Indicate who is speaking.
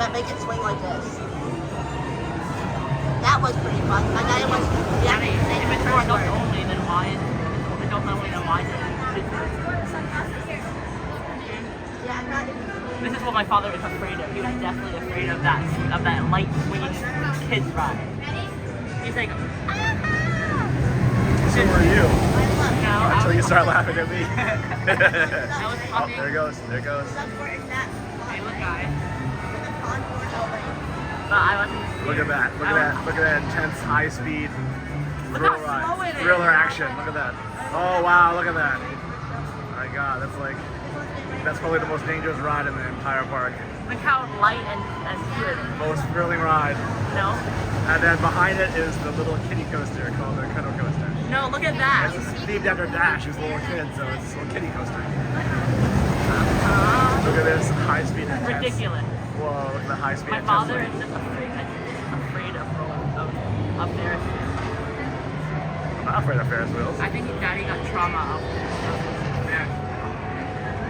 Speaker 1: that make it swing like this. That was pretty fun. And then it was, yeah,
Speaker 2: Daddy, if it's for adults only, then why? If it's adults only, then why?
Speaker 1: Yeah, I'm not even.
Speaker 2: This is what my father was afraid of. He was definitely afraid of that light swinging kids ride. He's like,
Speaker 3: So were you?
Speaker 2: no.
Speaker 3: Until you start laughing at me.
Speaker 2: I was
Speaker 3: Oh,
Speaker 2: talking.
Speaker 3: there it goes. There it goes.
Speaker 2: Hey, look, guys. But I wasn't.
Speaker 3: Look at that. Look at that. Look at that intense high-speed
Speaker 2: Look
Speaker 3: thrill
Speaker 2: how slow
Speaker 3: ride.
Speaker 2: it is.
Speaker 3: Thriller action. Look at that. Oh wow, look at that. My God, that's probably the most dangerous ride in the entire park.
Speaker 2: Look how light and good.
Speaker 3: Most thrilling ride.
Speaker 2: No?
Speaker 3: And then behind it is the little kiddie coaster called the Incredicoaster.
Speaker 2: No, look at that.
Speaker 3: It's themed after Dash, who's a little kid, so it's a little kiddie coaster. Look at this high-speed intense.
Speaker 2: Ridiculous.
Speaker 3: Whoa, look at the high-speed
Speaker 2: My
Speaker 3: intense.
Speaker 2: father is just afraid of Ferris.
Speaker 3: I'm not afraid of Ferris wheels.
Speaker 2: I think Daddy got trauma of